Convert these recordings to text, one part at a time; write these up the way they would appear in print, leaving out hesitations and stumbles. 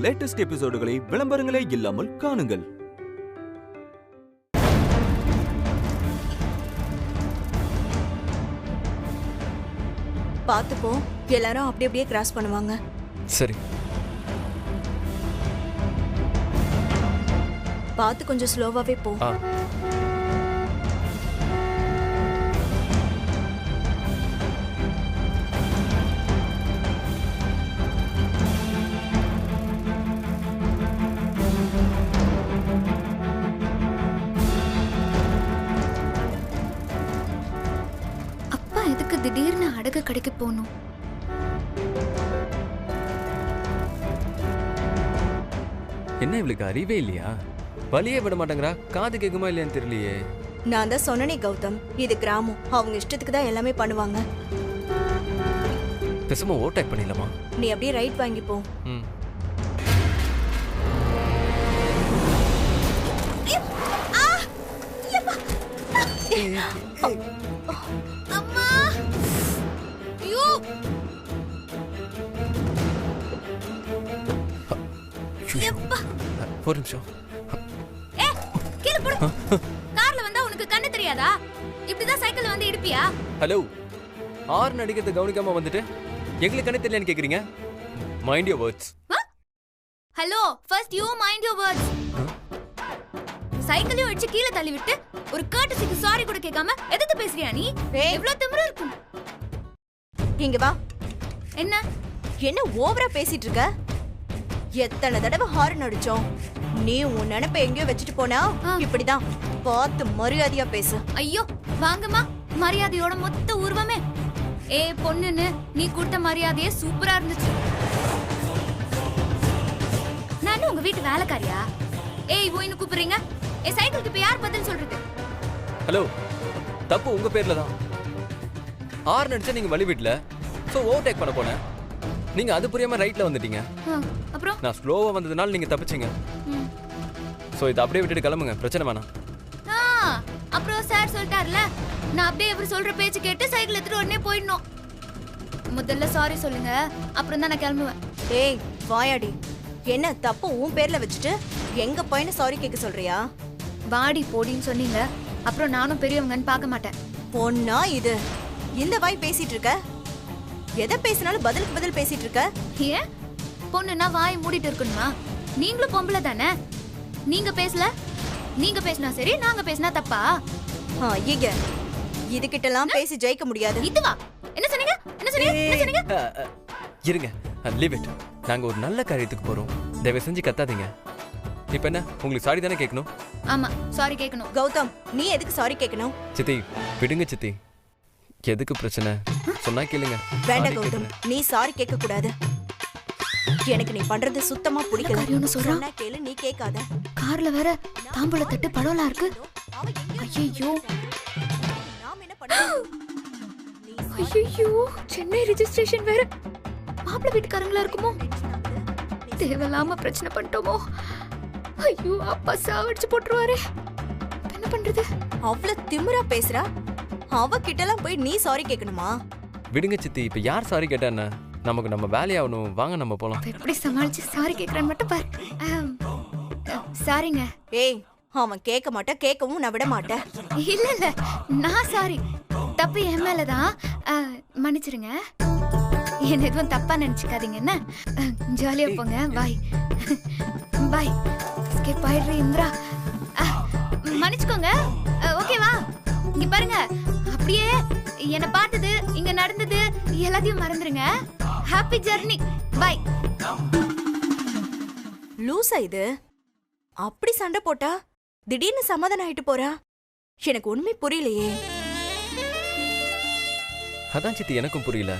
Latest எபிசோடுகளை விளம்பரங்களே இல்லாமல் காணுங்கள். பாத்துப்போ, எல்லாரும் அப்படி அப்படியே கிராஸ் பண்ணுவாங்க. சரி. பாத்து கொஞ்சம் ஸ்லோவாவே போ. அப்பா எதுக்கு திடீர்னு அடகு கடைக்கு போகணும்? என்ன இவளுக்கு அறிவே இல்லையா? வலியே விட மாட்டேங்கிறா. காது கேக்குமா இல்லையான்னு தெரியலையே. நான் தான் சொன்னனே கௌதம், இது கிராமம், அவங்க இஷ்டத்துக்கு தான் எல்லாமே பண்ணுவாங்க. பேசாம ஓவர்டேக் பண்ணிடலாமா? நீ அப்படியே ரைட் வாங்கி போ. அம்மா, ஐயோ! ஒரு நிமிஷம். கீழே போடு. கார்ல வந்தா உனக்கு கண்ணு தெரியாதா? இப்படிதான் சைக்கிள்ல வந்து இடிப்பியா? ஹலோ, ஆர்ன் அடிக்கிறத கவனிக்காம வந்துட்டு எங்களுக்கு கண்ணு தெரியலன்னு கேக்குறீங்க? Mind your words. Hello, first you mind your words. சைக்கிளையும் அடிச்சு கீழே தள்ளி விட்டு ஒரு கர்ட்டசிக்கு சாரி கூட கேட்காம எதுக்கு பேசுறியா நீ? எவ்வளவு திமிரு இருக்கும். இங்க வா. என்ன என்ன ஓவரா பேசிட்டு இருக்க? எத்தனை தடவை ஹார்ன் அடிச்சோம். நீ உன் நினைப்ப எங்கேயோ வச்சுட்டு போனா இப்படிதான். பார்த்து மரியாதையா பேசு. ஐயோ வாங்கம்மா, மரியாதையோட மொத்த உருவமே. பொண்ணுன்னு நீ கொடுத்த மரியாதையே சூப்பரா இருந்துச்சு. நான் உங்க வீட்டு வேலைக்காரியா? ஓயின்னு கூப்பிடுறீங்க? சைக்கிளுக்கு இப்ப யார் பதில் சொல்றது? ஹலோ, தப்பு உங்க பேர்ல தான். ஹார்ன் அடிச்சா நீங்க வழி விடல, சோ ஓவர்டேக் பண்ண போனேன். நீங்க அது புரியாம ரைட்ல வந்துட்டீங்க. அப்புறம் நான் ஸ்லோவா வந்ததுனால நீங்க தப்பிச்சீங்க. சோ இத அப்படியே விட்டுட்டு கிளம்புங்க, பிரச்சனை வேணாம். அப்புறம் சார் சொல்லிட்டார்ல, நான் அப்படியே இவர் சொல்ற பேச்சு கேட்டு சைக்கிள் எடுத்துட்டு உடனே போயிடணும். முதல்ல சாரி சொல்லுங்க, அப்புறம் தான் நான் கிளம்புவேன். வாயாடி, என்ன தப்பு உன் பேர்ல வச்சுட்டு எங்க பையனை சாரி கேட்க சொல்றியா? வாடி போடின்னு சொன்னீங்க, அப்புறம் நானும் பெரியவங்கன்னு பார்க்க மாட்டேன். பொண்ணா இது? இந்த வாய் பேசிட்டு இருக்க? எதை பேசினாலும் பதிலுக்கு பதில் பேசிட்டு இருக்க. ஏன் பொண்ணுன்னா வாய் மூடிட்டு இருக்கணுமா? நீங்களும் பொம்பளை தானே. நீங்க பேசல, நீங்க பேசினா சரி, நாங்க பேசினா தப்பா? ஐய, இதுகிட்டலாம் பேசி ஜெயிக்க முடியாது. இதுவா? என்ன சொன்னீங்க? என்ன சொன்னீங்க? என்ன சொன்னீங்க? இருங்க, லீவ் இட். நாங்க ஒரு நல்ல காரியத்துக்கு போறோம், தயவு செஞ்சு கத்தாதீங்க. இப்ப என்ன, உங்களுக்கு சாரி தானே கேட்கணும்? ஆமா, சாரி கேட்கணும். கௌதம், நீ எதுக்கு சாரி கேட்கணும்? சித்தி விடுங்க சித்தி, எதுக்கு பிரச்சனை சொன்னா கேளுங்க. வேண்டாம் கௌதம், நீ சாரி கேட்க கூடாது. எனக்கு நீ பண்றது சுத்தமா பிடிக்கல. சொன்னா கேளு, நீ கேட்காத. கார்ல வேற தாம்பூல தட்டு படம்லாம் இருக்கு. ஐயோ ஐயோ, சென்னை ரெஜிஸ்ட்ரேஷன் வேற. மாப்பிள்ளை வீட்டுக்காரங்களா இருக்குமோ? தேவையில்லாம பிரச்சனை பண்ணிட்டோமோ? ஐயோ, அப்பா சாவடிச்சு போட்டுருவாரே. என்ன பண்றது? அவ்வளவு திமிரா பேசுறா. அவ கிட்டலாம் போய் நீ சாரி கேட்கணுமா? விடுங்க சித்தி, இப்ப யார் சாரி கேட்டா என்ன? நமக்கு நம்ம வேலையாகணும், வாங்க நம்ம போலாம். எப்படி சமாளிச்சு சாரி கேக்குறேன்னு மட்டும் பாரு. சாரிங்க. அவன் கேட்க மாட்டா, கேட்கவும் நான் விட மாட்டேன். இல்ல இல்ல, நான் சாரி. தப்பு என் மேலதான். மன்னிச்சிருங்க. என்ன எதுவும் தப்பா நினைச்சுக்காதீங்க. என்ன ஜாலியா போங்க. பாய் பாய். ஸ்கிப் ஆயிடுறேன் இந்திரா. மன்னிச்சுக்கோங்க. ஓகேவா? இங்க பாருங்க, அப்படியே என்ன பார்த்தது, இங்க நடந்தது எல்லாத்தையும் மறந்துருங்க. Happy journey. பை. லூசா இது? அப்படி சண்டை போட்டா திடீர்னு சமாதானம் ஆயிட்டு போறா. எனக்கு உண்மை புரியலையே. அதான் சித்தி எனக்கும் புரியல.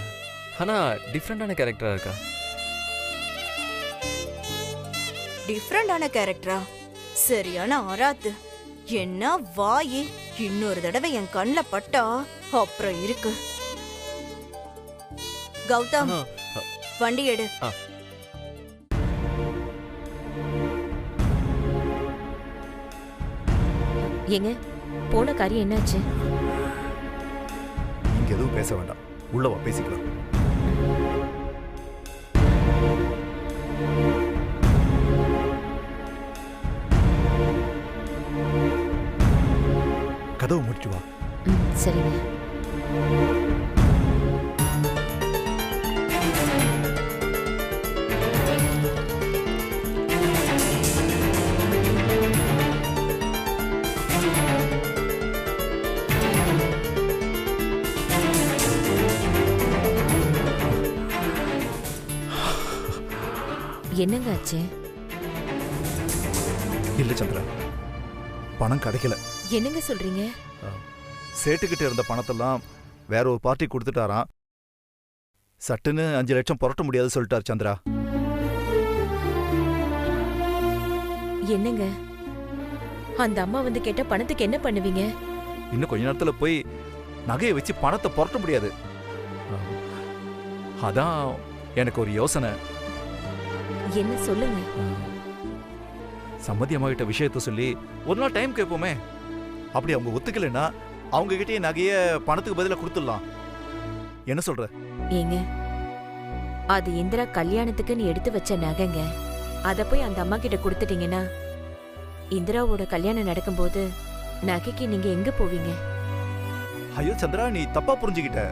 ஆனா டிஃப்ரெண்டான கேரக்டரா இருக்கா. டிஃப்ரெண்டான கேரக்டரா? சரியான ஆராத்து. என்ன வாயி, இன்னொரு தடவை என் கண்ணுல பட்டா அப்புறம் இருக்கு. கௌதம், வண்டி எடு. ஏங்க, போன காரியம் என்னாச்சு? இங்க எதுவும் பேச வேண்டாம், உள்ளவா பேசிக்கலாம். கதவை முடிச்சு வா. சரிங்க. என்னங்க ஆச்சு? இல்ல சந்திரா, பணம் கிடைக்கல. என்னங்க சொல்றீங்க? சேட்டுக்கிட்ட இருந்த பணத்தெல்லாம் வேற ஒரு பார்ட்டி கொடுத்துட்டாராம். சட்டுன்னு 5 லட்சம் புரட்ட முடியாது சொல்லிட்டார் சந்திரா. என்னங்க, அந்த அம்மா வந்து கேட்ட பணத்துக்கு என்ன பண்ணுவீங்க? இன்னும் கொஞ்ச நேரத்துல போய் நகையை வச்சு பணத்தை புரட்ட முடியாது. அதான் எனக்கு ஒரு யோசனை. என்ன சொல்லுங்க. சம்மதி அம்மா கிட்ட விஷயத்த சொல்லி ஒரு நாள் டைம் கேட்போமே. அப்படி அவங்க ஒத்துக்கலைன்னா அவங்க கிட்டே நகைய பணத்துக்கு பதிலா கொடுத்துடலாம். என்ன சொல்ற? ஏங்க, அது இந்திரா கல்யாணத்துக்குன்னு எடுத்து வச்ச நகைங்க. அத போய் அந்த அம்மா கிட்ட கொடுத்துட்டீங்கன்னா இந்திராவோட கல்யாணம் நடக்கும்போது நகைக்கு நீங்க எங்க போவீங்க? ஐயோ சந்திரா, நீ தப்பா புரிஞ்சுக்கிட்ட.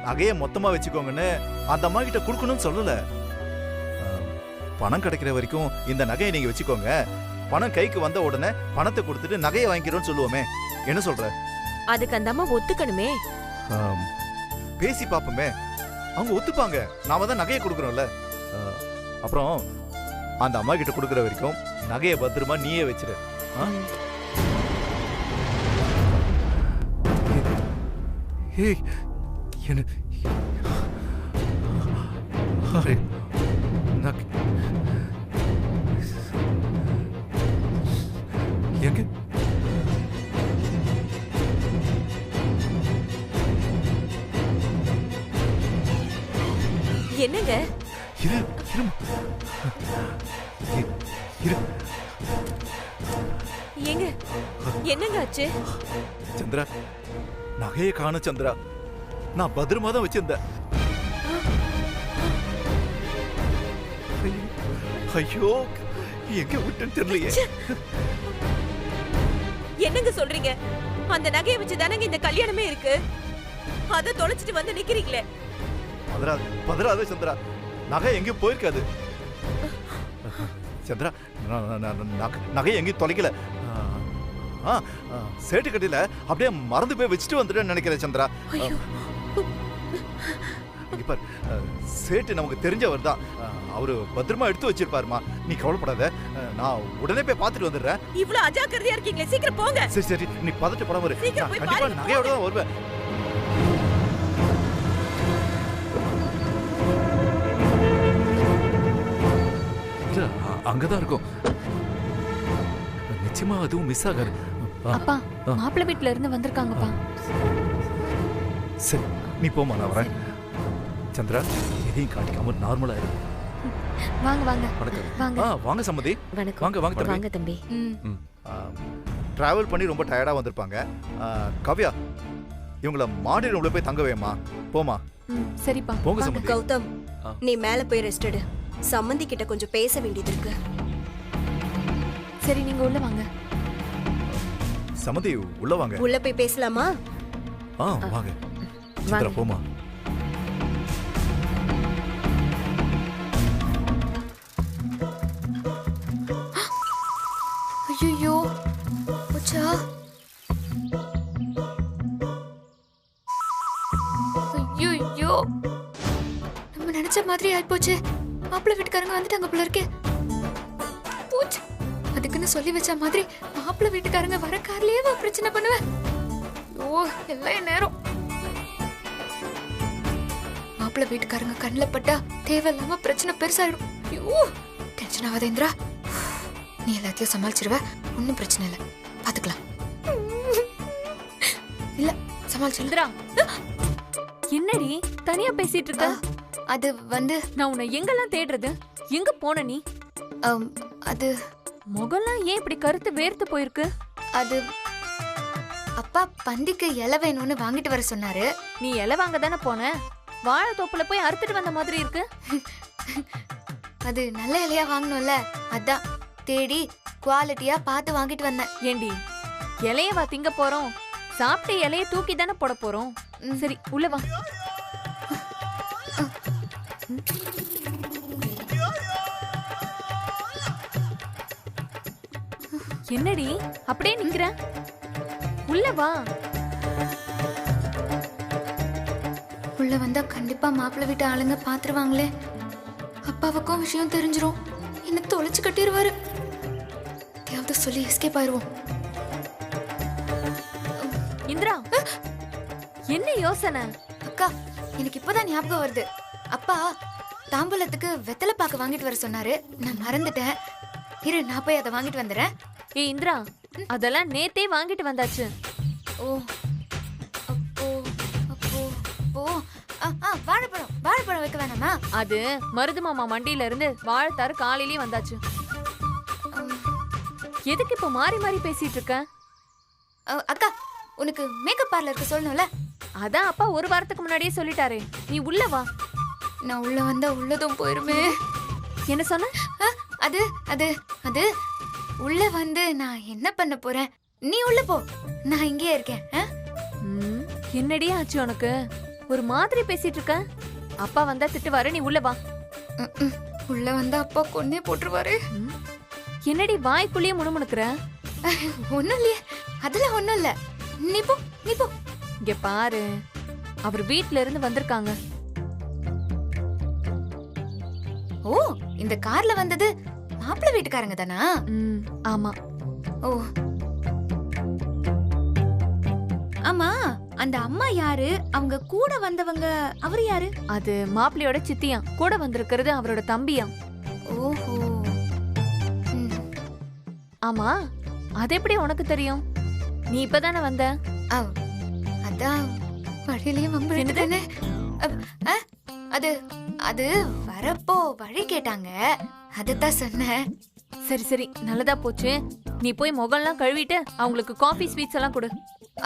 நகைய மொத்தமா வச்சுக்கோங்கன்னு அந்த அம்மா கிட்ட கொடுக்கணும்னு சொல்லல. பணம் கிடைக்கிற வரைக்கும் இந்த நகையை நீங்க வச்சுக்கோங்க, பணம் கைக்கு வந்த உடனே பணத்தை கொடுத்துட்டு நகையை வாங்கிக்கிறோம்னு சொல்லுவோமே. என்ன சொல்ற? அதுக்கு அந்த அம்மா ஒத்துக்கணுமே. பேசி பாப்போமே, அவங்க ஒத்துப்பாங்க. நாம தான் நகையை கொடுக்குறோம்ல. அப்புறம் அந்த அம்மா கிட்ட கொடுக்குற வரைக்கும் நகையை பத்திரமா நீயே வச்சிரு. ஏய், என்ன எங்க என்னங்க? இரு இரு. ஏங்க, என்னங்க ஆச்சு? சந்திரா, நகையை காணோம் சந்திரா. நான் பத்திரமா தான் வச்சிருந்தேன். ஐயோ, எங்க விட்டுன்னு தெரியலையே. என்னங்க சொல்றீங்க? அந்த நகையை வச்சு தானங்க இந்த கல்யாணமே இருக்கு. அத தொலைச்சிட்டு வந்து நிக்கிறீங்களே. பதறாத சந்திரா, நகை எங்கேயும் போயிருக்காது. சந்திரா, நகை எங்கேயும் தொலைக்கல. சேட்டு கட்டில அப்படியே மறந்து போய் வச்சுட்டு வந்துட்டேன்னு நினைக்கிறேன் சந்திரா. சேட்டு நமக்கு தெரிஞ்சவர் தான். அவரு பத்திரமா எடுத்து வச்சிருப்பாருமா. நீ கவலைப்படாத, நான் உடனே போய் பார்த்துட்டு வந்துடுறேன். இவ்வளவு அஜாக்கிரதையா இருக்கீங்களே, சீக்கிரம் போங்க. சரி சரி, நீ பதட்டு படம் வரு. கண்டிப்பா நகையோட தான் வருவேன். அங்கதான் இருக்கும். நிச்சயமா அதுவும் மிஸ் ஆகாது. அப்பா, மாப்பிள்ளை வீட்ல இருந்து வந்திருக்காங்கப்பா. சரி, நீ போமா, நான் வரேன். சந்திரா, எதையும் காட்டிக்காம நார்மலா இருக்கு. வாங்க வாங்க. வணக்கம். வாங்க சம்மதி. வணக்கம். வாங்க வாங்க வாங்க தம்பி. டிராவல் பண்ணி ரொம்ப டயர்டா வந்திருப்பாங்க. கவ்யா, இவங்கள மாடி ரூம்ல போய் தங்க வைமா. போமா. சரிப்பா. போங்க சம்மதி. கௌதம், நீ மேல போய் ரெஸ்ட் எடு. சம்மந்தி கிட்ட கொஞ்சம் பேச வேண்டியது இருக்கு. சரி, நீங்க உள்ள வாங்க. சம்மதி, உள்ள வாங்க. உள்ள போய் பேசலாமா? வாங்க. சித்ரா, போமா. ஐயோ, போச்சா? ஐயோ, நம்ம நினைச்ச மாதிரி ஆயிப்போச்சு. மாப்பிள்ளை வீட்டுக்காரங்க வந்துட்டாங்க போல இருக்கே. போச்சு. அதுக்குன்னு சொல்லி வச்ச மாதிரி மாப்பிள்ளை வீட்டுக்காரங்க வர கார்லயே பிரச்சனை பண்ணுவேன். ஓ, எல்லாம் என் நேரம். மாப்பிள்ளை வீட்டுக்காரங்க கண்ணில் பட்டா தேவையில்லாம பிரச்சனை பெருசாயிடும். ஐயோ, டென்ஷன் ஆகாத இந்திரா. நீ எல்லாத்தையும் சமாளிச்சிருவ, ஒன்னும் பிரச்சனை இல்லை, பாத்துக்கலாம். இல்ல, சமாளிச்சு. இந்திரா, என்னடி தனியா பேசிட்டு இருக்க? அது வந்து நான் உன்னை எங்கெல்லாம் தேடுறது? எங்க போன நீ? அது முகம்லாம் ஏன் இப்படி கருத்து வேர்த்து போயிருக்கு? அது அப்பா பந்திக்கு இலை வேணும்னு வாங்கிட்டு வர சொன்னாரு. நீ இலை வாங்க தானே போன? வாழை தோப்புல போய் அறுத்துட்டு வந்த மாதிரி இருக்கு. அது நல்ல இலையா வாங்கணும்ல, அதான் தேடி குவாலிட்டியா பார்த்து வாங்கிட்டு வந்தேன். ஏண்டி, இலையவா திங்க போறோம்? சாப்பிட்டு இலைய தூக்கி தானே போட போறோம். சரி உள்ள வா. என்னடி அப்படியே நிக்கிற? உள்ள வா. உள்ள வந்தா கண்டிப்பா மாப்பிள்ளை வீட்டு ஆளுங்க பாத்துருவாங்களே. அப்பாவுக்கும் விஷயம் தெரிஞ்சிரும். என்ன தொலைச்சு கட்டிடுவாரு. யாவது சொல்லி எஸ்கேப் ஆயிருவோம். இந்திரா, என்ன யோசனை? அக்கா, எனக்கு இப்பதான் ஞாபகம் வருது. அப்பா தாம்பூலத்துக்கு வெத்தலை பாக்கு வாங்கிட்டு வர சொன்னாரு. நான் மறந்துட்டேன். இரு, நான் போய் அதை வாங்கிட்டு வந்துடுறேன். ஏய் இந்திரா, அதெல்லாம் நேத்தே வாங்கிட்டு வந்தாச்சு. ஓ, அப்போ அப்போ ஓ, வாழைப்பழம் வைக்க வேணாமா? அது மருது மாமா மண்டியில இருந்து வாழைத்தாறு காலையிலயே வந்தாச்சு. எதுக்கு இப்ப மாறி மாறி பேசிட்டு இருக்க? அக்கா, உனக்கு மேக்கப் பார்லருக்கு சொல்லணும்ல. அதான் அப்பா ஒரு வாரத்துக்கு முன்னாடியே சொல்லிட்டாரே. நீ உள்ள வா. நான் உள்ள வந்தா உள்ளதும் போயிருமே. என்ன சொன்ன? அது அது அது உள்ள வந்து நான் என்ன பண்ண போறேன்? நீ உள்ள போ, நான் இங்கே இருக்கேன். என்னடி ஆச்சு உனக்கு? ஒரு மாதிரி பேசிட்டு இருக்க. அப்பா வந்தா திட்டுவாரு, நீ உள்ள வா. உள்ள வந்தா அப்பா கொன்னே போட்டுருவாரு. என்னடி வாய்க்குள்ளேயே முணுமுணுக்குற? ஒண்ணும் இல்லையே, அதெல்லாம் ஒண்ணும் இல்ல. நீ போ, நீ போ. இங்க பாரு, அவர் வீட்ல இருந்து வந்திருக்காங்க. ஓ, இந்த கார்ல வந்தது மாப்பிள்ளை வீட்டுக்காரங்க தானா? ஆமா. ஓ, ஆமா. அந்த அம்மா யாரு? அவங்க கூட வந்தவங்க அவரு யாரு? அது மாப்பிள்ளையோட சித்தியா. கூட வந்திருக்கிறது அவரோட தம்பியா. ஓஹோ. ஆமா, அது எப்படி உனக்கு தெரியும்? நீ இப்பதானே வந்த. அதான் வழியிலேயே வம்பிழுத்துதானே. அது அது வரப்போ வழி கேட்டாங்க, அதத்தான் சொன்னேன். சரி சரி, நல்லதா போச்சு. நீ போய் முகம்லாம் கழுவிட்டு அவங்களுக்கு காஃபி ஸ்வீட்ஸ் எல்லாம் கொடு.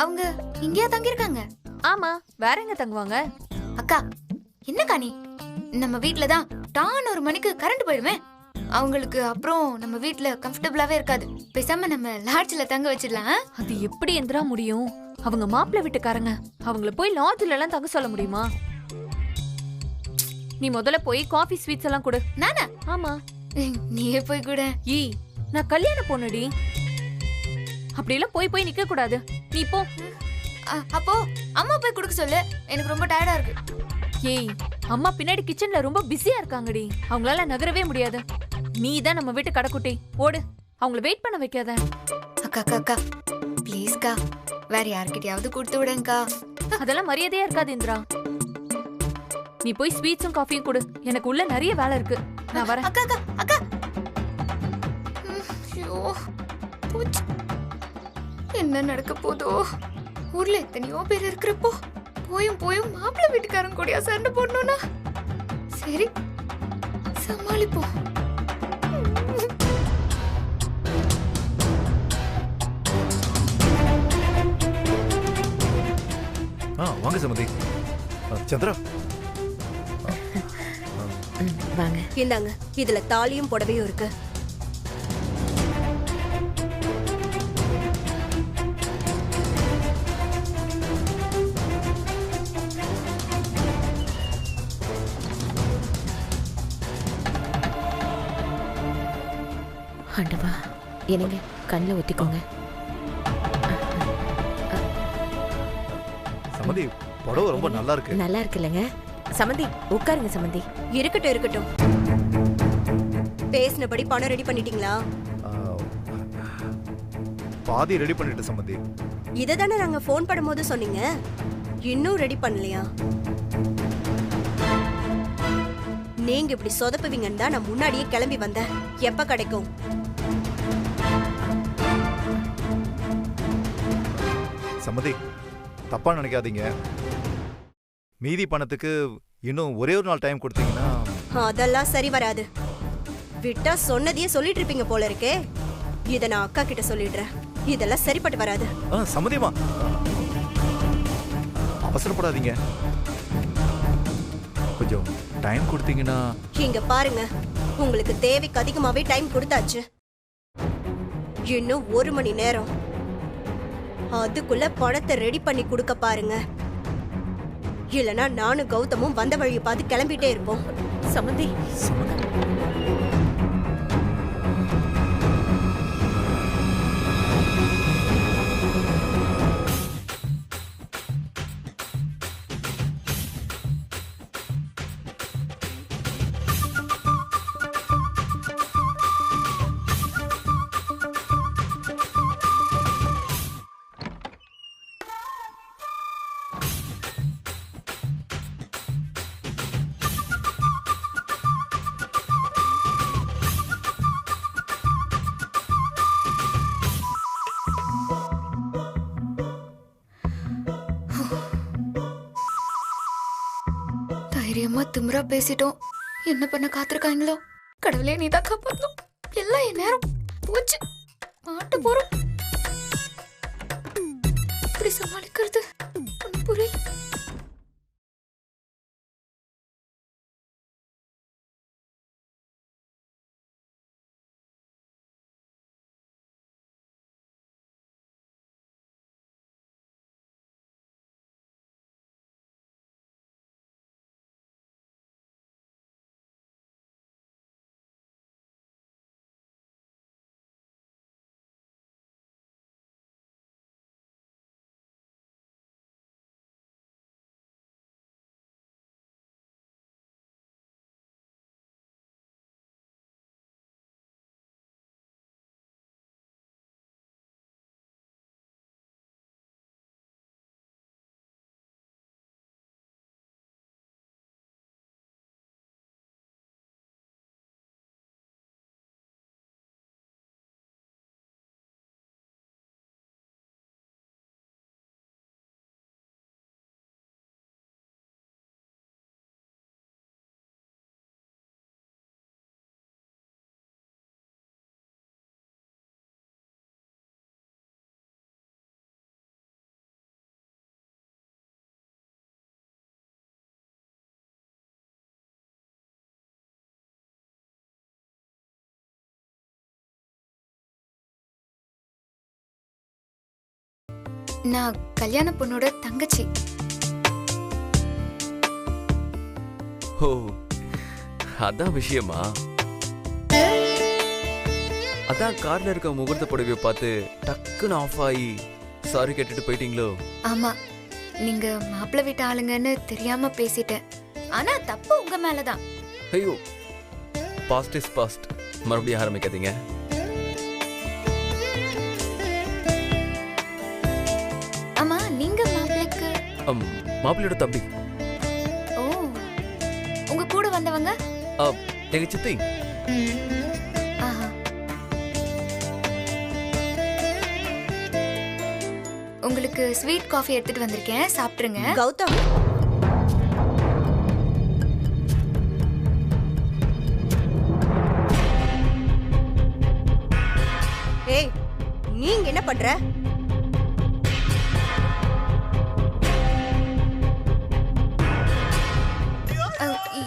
அவங்க இங்கேயா தங்கியிருக்காங்க? ஆமா, வேற எங்க தங்குவாங்க? அக்கா, என்னக்கா நீ? நம்ம வீட்டுலதான் டான் 1 மணிக்கு கரண்ட் போயிடுவேன். அவங்களுக்கு அப்புறம் நம்ம வீட்டுல கம்ஃபர்டபுளாவே இருக்காது. பேசாம நம்ம லாட்ஜ்ல தங்க வச்சிடலாம். அது எப்படி எந்திரா முடியும்? அவங்க மாப்பிள்ளை வீட்டுக்காரங்க. அவங்கள போய் லாட்ஜ்ல எல்லாம் தங்க சொல்ல முடியுமா? நீ முதல்ல போய் காஃபி ஸ்வீட்ஸ் எல்லாம் கொடு. நானா? ஆமா, நீயே போய் கூட. நான் கல்யாணம் பொண்ணுடி. அப்படி எல்லாம் போய் போய் நிக்க கூடாது. நீ போ. அப்போ அம்மா போய் குடுக்க சொல்லு, எனக்கு ரொம்ப டயர்டா இருக்கு. ஏய், அம்மா பின்னாடி கிச்சன்ல ரொம்ப பிஸியா இருக்காங்கடி. அவங்களால நகரவே முடியாது. நீ தான் நம்ம வீட்டு கடைக்குட்டி. ஓடு, அவங்கள வெயிட் பண்ண வைக்காத. அக்கா அக்கா அக்கா, ப்ளீஸ்க்கா, வேற யார்கிட்டயாவது கொடுத்து விடுங்கக்கா. அதெல்லாம் மரியாதையா இருக்காது இந்திரா. நீ போய் ஸ்வீட்ஸும் காஃபியும் கொடு. எனக்கு உள்ள நிறைய வேலை இருக்கு. நான் வரேன். அக்கா அக்கா அக்கா. ஐயோ, போச்சு. என்ன நடக்க போதோ? ஊர்ல எத்தனையோ பேர் இருக்கிறப்போ போயும் போயும் மாப்பிள்ளை வீட்டுக்காரன் கூடயா சண்டை போடணும்னா? சரி, சமாளிப்போம். வாங்க சமதி. சந்திரா, வாங்க. இந்தாங்க, இதுல தாலியும் புடவையும் இருக்கு. ஆண்டவா, என்னங்க கண்ணில் ஊத்திக்கோங்க. சமதி, புடவை ரொம்ப நல்லா இருக்கு. நல்லா இருக்குல்லங்க. சமந்தி, உட்காருங்க சமந்தி. இருக்கட்டும் இருக்கட்டும். பேசினபடி பணம் ரெடி பண்ணிட்டீங்களா? பாதி ரெடி பண்ணிட்டு சமந்தி. இததானே நாங்க போன் பண்ணும்போது சொன்னீங்க. இன்னும் ரெடி பண்ணலையா? நீங்க இப்படி சொதப்புவீங்கன்னு தான் நான் முன்னாடியே கிளம்பி வந்தேன். எப்ப கிடைக்கும்? சமதி, தப்பா நினைக்காதீங்க. மீதி பணத்துக்கு இன்னும் ஒரே ஒரு நாள் டைம் கொடுத்தீங்கன்னா. அதெல்லாம் சரி வராது. விட்டா சொன்னதையே சொல்லிட்டு இருப்பீங்க போல இருக்கே. இத நான் அக்கா கிட்ட சொல்லிடுறேன். இதெல்லாம் சரிப்பட்டு வராது. சம்மதிமா, அவசரப்படாதீங்க. கொஞ்சம் டைம் கொடுத்தீங்கன்னா. இங்க பாருங்க, உங்களுக்கு தேவைக்கு அதிகமாவே டைம் கொடுத்தாச்சு. இன்னும் 1 மணி நேரம். அதுக்குள்ள பணத்தை ரெடி பண்ணி கொடுக்க பாருங்க. இல்லனா நானும் கௌதமும் வந்த வழியை பார்த்து கிளம்பிட்டே இருப்போம். சமந்தி தைரியமா திமிரா பேசிட்டோம். என்ன பண்ண காத்திருக்காங்களோ? கடவுளே நீதான் காப்பாத்தணும். எல்லாம் என் நேரம் போச்சு. மாட்ட போறோம். இப்படி சமாளிக்கிறது ஒண்ணும் புரியல. நான் கல்யாண பொண்ணோட தங்கச்சி. ஓ, அதான் விஷயமா? அதான் கார்ல இருக்க முகூர்த்த புடவைய பார்த்து டக்குன்னு ஆஃப் ஆகி சாரி கேட்டுட்டு போயிட்டீங்களோ? ஆமா, நீங்க மாப்பிள்ளை வீட்டு ஆளுங்கன்னு தெரியாம பேசிட்டேன். ஆனா தப்பு உங்க மேலதான். ஐயோ, பாஸ்ட் இஸ் பாஸ்ட். மறுபடியும் ஆரம்பிக்காதீங்க. ஆமா, நீங்க மாப்பிள்ளைக்கு மாப்பிள்ளையோட தம்பி. ஓ, உங்க கூட வந்தவங்க? எங்க சித்தி. ஆஹா. உங்களுக்கு ஸ்வீட் காஃபி எடுத்துட்டு வந்திருக்கேன், சாப்பிட்டுருங்க. கௌதம், ஏய், நீங்க என்ன பண்ற?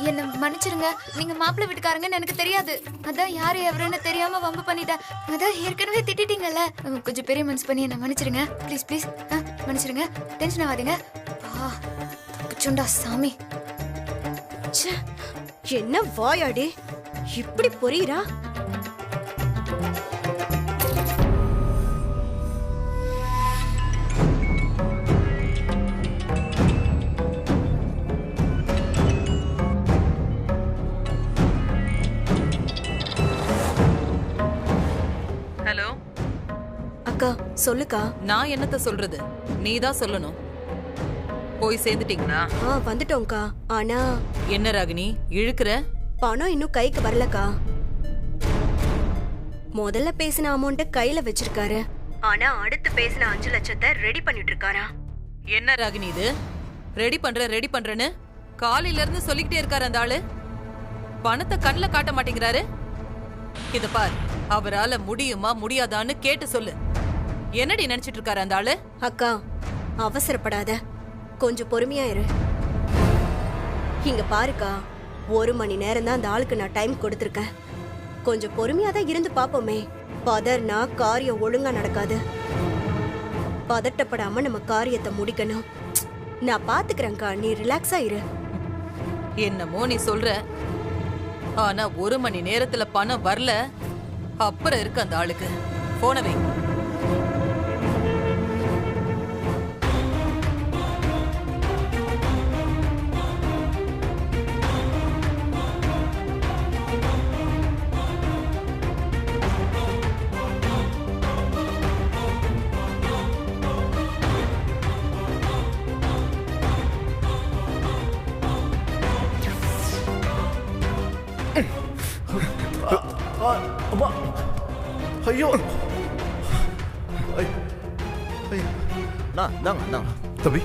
என்ன மன்னிச்சிருங்க, நீங்க மாப்பிள்ளை வீட்டுக்காரங்கன்னு எனக்கு தெரியாது. அதான் யாரு எவருன்னு தெரியாம வம்பு பண்ணிட்டேன். அதான் ஏற்கனவே திட்டிட்டீங்கல்ல, கொஞ்சம் பெரிய மனசு பண்ணி என்ன மன்னிச்சிருங்க. ப்ளீஸ் ப்ளீஸ் மன்னிச்சிருங்க. டென்ஷன் ஆகாதீங்க. பிச்சுண்டா சாமி. என்ன வாயாடி இப்படி பொரியுறா? ஹலோ அக்கா, சொல்லுக்கா. நான் என்னத்த சொல்றது, நீதான் சொல்லணும். போய் சேர்ந்துட்டீங்களா? வந்துட்டோம்க்கா. ஆனா என்ன ராகினி இழுக்கிற? பணம் இன்னும் கைக்கு வரலக்கா. முதல்ல பேசின அமௌண்ட கையில வச்சிருக்காரு. ஆனா அடுத்து பேசின 5 லட்சத்தை ரெடி பண்ணிட்டு இருக்காரா. என்ன ராகினி இது? ரெடி பண்றேன்னு காலையில இருந்து சொல்லிக்கிட்டே இருக்காரு அந்த ஆளு. பணத்தை கண்ணுல காட்ட மாட்டேங்கிறாரு. இத பார், அவரால முடியுமா முடியாதான்னு கேட்டு சொல்லு. என்னடி நினைச்சிட்டு இருக்காரு அந்த ஆளு? அக்கா, அவசரப்படாத, கொஞ்சம் பொறுமையா இரு. இங்க பாருக்கா, 1 மணி நேரம் தான் அந்த ஆளுக்கு நான் டைம் கொடுத்துருக்கேன். கொஞ்சம் பொறுமையா தான் இருந்து பாப்போமே. பதர்னா காரியம் ஒழுங்கா நடக்காது. பதட்டப்படாம நம்ம காரியத்தை முடிக்கணும். நான் பாத்துக்கிறேன்க்கா, நீ ரிலாக்ஸா இரு. என்னமோ நீ சொல்ற, ஆனா 1 மணி நேரத்துல பணம் வரல, அப்புறம் இருக்கு அந்த ஆளுக்கு. போன வை. அம்மா, ஐயோ, தம்பி,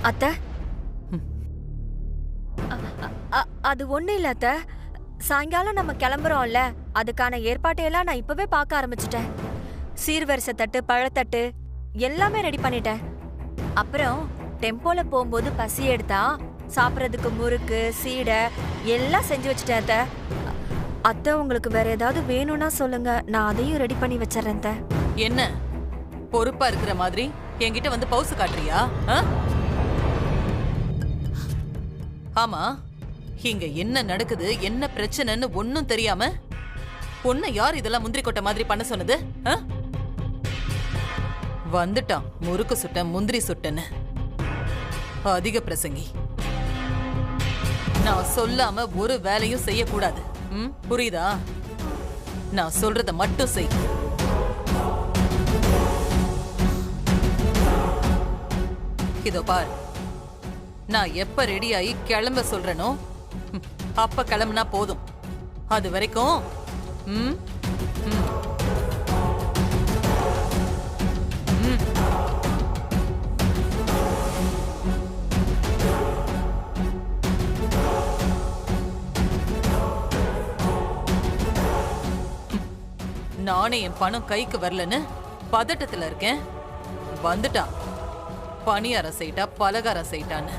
அத்த, அது ஒண்ணு இல்ல அத்த. சாயங்காலம் நம்ம கிளம்புறோம்ல, அதுக்கான ஏற்பாட்டையெல்லாம் நான் இப்பவே பார்க்க ஆரம்பிச்சிட்டேன். சீர்வரிசை தட்டு, பழத்தட்டு எல்லாமே ரெடி பண்ணிட்டேன். அப்புறம் டெம்போல போகும்போது பசி எடுத்தா சாப்பிட்றதுக்கு முறுக்கு, சீடை எல்லாம் செஞ்சு வச்சுட்டேன் அத்த. அத்தை, உங்களுக்கு வேற ஏதாவது வேணும்னா சொல்லுங்க, நான் அதையும் ரெடி பண்ணி வச்சிடறேன் அத்த. என்ன பொறுப்பா இருக்கிற மாதிரி என்கிட்ட வந்து பவுசு காட்டுறியா? ஆமா, இங்க என்ன நடக்குது, என்ன பிரச்சனைன்னு ஒன்னும் தெரியாம பொண்ண யார் இதெல்லாம் முந்திரி கொட்டை மாதிரி பண்ண சொன்னது? வந்துட்டான் முறுக்கு சுட்ட, முந்திரி சுட்டன்னு. அதிக பிரசங்கி. நான் சொல்லாம ஒரு வேலையும் செய்யக்கூடாது. புரியுதா? நான் சொல்றத மட்டும் செய். இதோ பார், நான் எப்ப ரெடி ஆகி கிளம்ப சொல்றேனோ அப்ப கிளம்புனா போதும். அது வரைக்கும் நானே என் பணம் கைக்கு வரலன்னு பதட்டத்துல இருக்கேன். வந்துட்டான் பணியாரம் செய்ட்டா, பலகாரம் செய்ட்டான்னு.